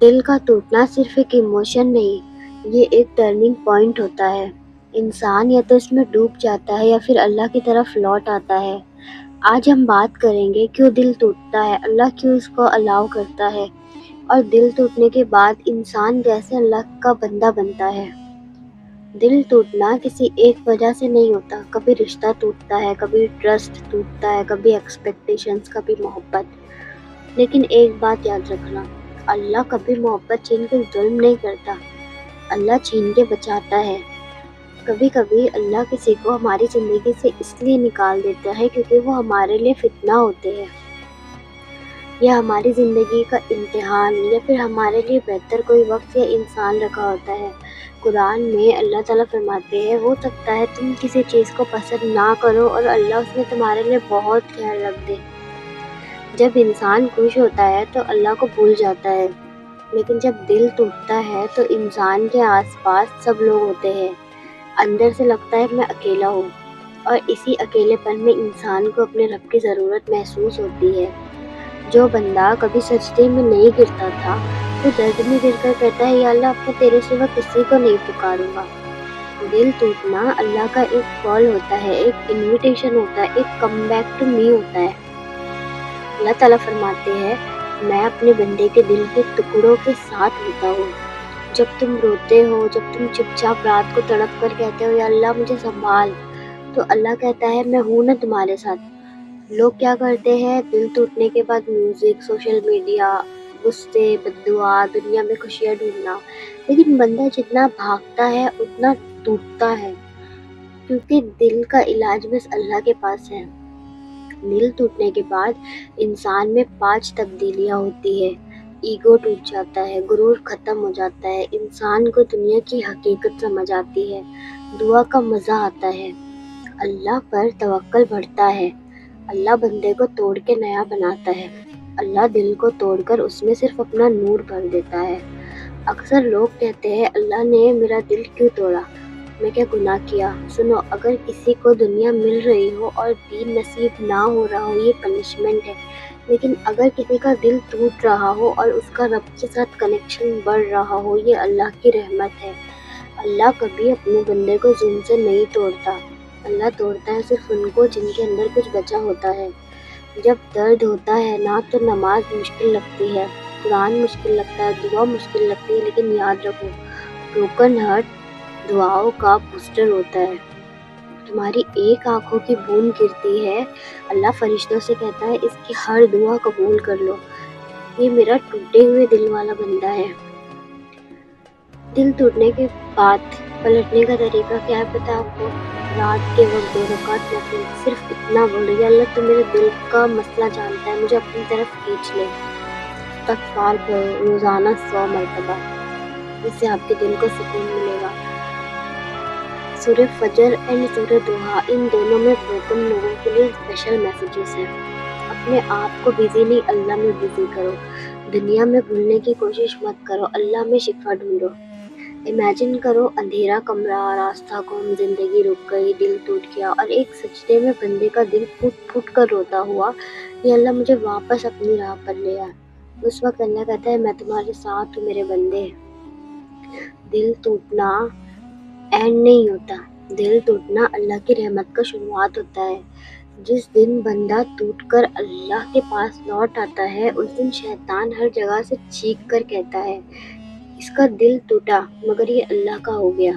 دل کا ٹوٹنا صرف ایک ایموشن نہیں، یہ ایک ٹرننگ پوائنٹ ہوتا ہے۔ انسان یا تو اس میں ڈوب جاتا ہے یا پھر اللہ کی طرف لوٹ آتا ہے۔ آج ہم بات کریں گے کیوں دل ٹوٹتا ہے، اللہ کیوں اس کو الاؤ کرتا ہے، اور دل ٹوٹنے کے بعد انسان کیسے اللہ کا بندہ بنتا ہے۔ دل ٹوٹنا کسی ایک وجہ سے نہیں ہوتا، کبھی رشتہ ٹوٹتا ہے، کبھی ٹرسٹ ٹوٹتا ہے، کبھی ایکسپیکٹیشنز، کبھی محبت۔ لیکن ایک بات یاد رکھنا، اللہ کبھی محبت چھین کے ظلم نہیں کرتا، اللہ چھین کے بچاتا ہے۔ کبھی کبھی اللہ کسی کو ہماری زندگی سے اس لیے نکال دیتا ہے کیونکہ وہ ہمارے لیے فتنہ ہوتے ہیں، یا ہماری زندگی کا امتحان، یا پھر ہمارے لیے بہتر کوئی وقت یا انسان رکھا ہوتا ہے۔ قرآن میں اللہ تعالیٰ فرماتے ہیں، ہو سکتا ہے تم کسی چیز کو پسند نہ کرو اور اللہ اس میں تمہارے لیے بہت خیر رکھ دے۔ جب انسان خوش ہوتا ہے تو اللہ کو بھول جاتا ہے، لیکن جب دل ٹوٹتا ہے تو انسان کے آس پاس سب لوگ ہوتے ہیں، اندر سے لگتا ہے میں اکیلا ہوں، اور اسی اکیلے پن میں انسان کو اپنے رب کی ضرورت محسوس ہوتی ہے۔ جو بندہ کبھی سجدے میں نہیں گرتا تھا وہ درد میں گر کر کہتا ہے، یا اللہ اب میں تیرے سوا کسی کو نہیں پکاروں گا۔ دل ٹوٹنا اللہ کا ایک کال ہوتا ہے، ایک انویٹیشن ہوتا ہے، ایک کم بیک ٹو می ہوتا ہے۔ اللہ تعالیٰ فرماتے ہیں، میں اپنے بندے کے دل کے ٹکڑوں کے ساتھ ہوتا ہوں۔ جب تم روتے ہو، جب تم چپ چاپ رات کو تڑپ کر کہتے ہو یا اللہ مجھے سنبھال، تو اللہ کہتا ہے میں ہوں نا تمہارے ساتھ۔ لوگ کیا کرتے ہیں، دل ٹوٹنے کے بعد میوزک، سوشل میڈیا، غصے، بد دعا، دنیا میں خوشیاں ڈھونڈنا، لیکن بندہ جتنا بھاگتا ہے اتنا ٹوٹتا ہے، کیونکہ دل کا علاج بس اللہ کے پاس ہے۔ دل ٹوٹنے کے بعد انسان میں 5 تبدیلیاں ہوتی ہے۔ ایگو ٹوٹ جاتا ہے، غرور ختم ہو جاتا ہے، انسان کو دنیا کی حقیقت سمجھ آتی ہے، دعا کا مزہ آتا ہے، اللہ پر توکل بڑھتا ہے، اللہ بندے کو توڑ کے نیا بناتا ہے، اللہ دل کو توڑ کر اس میں صرف اپنا نور بھر دیتا ہے۔ اکثر لوگ کہتے ہیں اللہ نے میرا دل کیوں توڑا، میں کیا گناہ کیا؟ سنو، اگر کسی کو دنیا مل رہی ہو اور دین نصیب نہ ہو رہا ہو یہ پنشمنٹ ہے، لیکن اگر کسی کا دل ٹوٹ رہا ہو اور اس کا رب کے ساتھ کنیکشن بڑھ رہا ہو یہ اللہ کی رحمت ہے۔ اللہ کبھی اپنے بندے کو ظلم سے نہیں توڑتا، اللہ توڑتا ہے صرف ان کو جن کے اندر کچھ بچا ہوتا ہے۔ جب درد ہوتا ہے نا تو نماز مشکل لگتی ہے، قرآن مشکل لگتا ہے، دعا مشکل لگتی ہے، لیکن یاد رکھو بروکن ہارٹ دعاؤں کا بوسٹر ہوتا ہے۔ تمہاری ایک آنکھوں کی بوند گرتی ہے، اللہ فرشتوں سے کہتا ہے اس کی ہر دعا قبول کر لو، یہ میرا ٹوٹے ہوئے دل والا بندہ ہے۔ دل ٹوٹنے کے بعد پلٹنے کا طریقہ کیا ہے پتہ آپ کو؟ رات کے وقت 2 رکعت نفل، صرف اتنا بول رہی ہے، اللہ تو میرے دل کا مسئلہ جانتا ہے، مجھے اپنی طرف کھینچ لے۔ استغفار پڑھو روزانہ 100 مرتبہ، اس سے آپ کے دل کو سکون ملے گا۔ سورہ فجر اینڈ سورہ دوحہ، ان دونوں میں بروکن لوگوں کے لیے اسپیشل میسیجز ہیں۔ اپنے آپ کو بزی نہیں، اللہ میں بزی کرو۔ دنیا میں بھولنے کی کوشش مت کرو، اللہ میں شفا ڈھونڈو۔ امیجن کرو اندھیرا کمرہ، راستہ گم، زندگی رک گئی، دل ٹوٹ گیا، اور ایک سجدے میں بندے کا دل پھٹ پھٹ کر روتا ہوا، یہ اللہ مجھے واپس اپنی راہ پر لے آ۔ اس وقت اللہ کہتا ہے میں تمہارے ساتھ ہوں میرے بندے۔ دل ٹوٹنا اینڈ نہیں ہوتا، دل ٹوٹنا اللہ کی رحمت کا شروعات ہوتا ہے۔ جس دن بندہ ٹوٹ کر اللہ کے پاس لوٹ آتا ہے اس دن شیطان ہر جگہ سے چیخ کر کہتا ہے اس کا دل ٹوٹا مگر یہ اللہ کا ہو گیا۔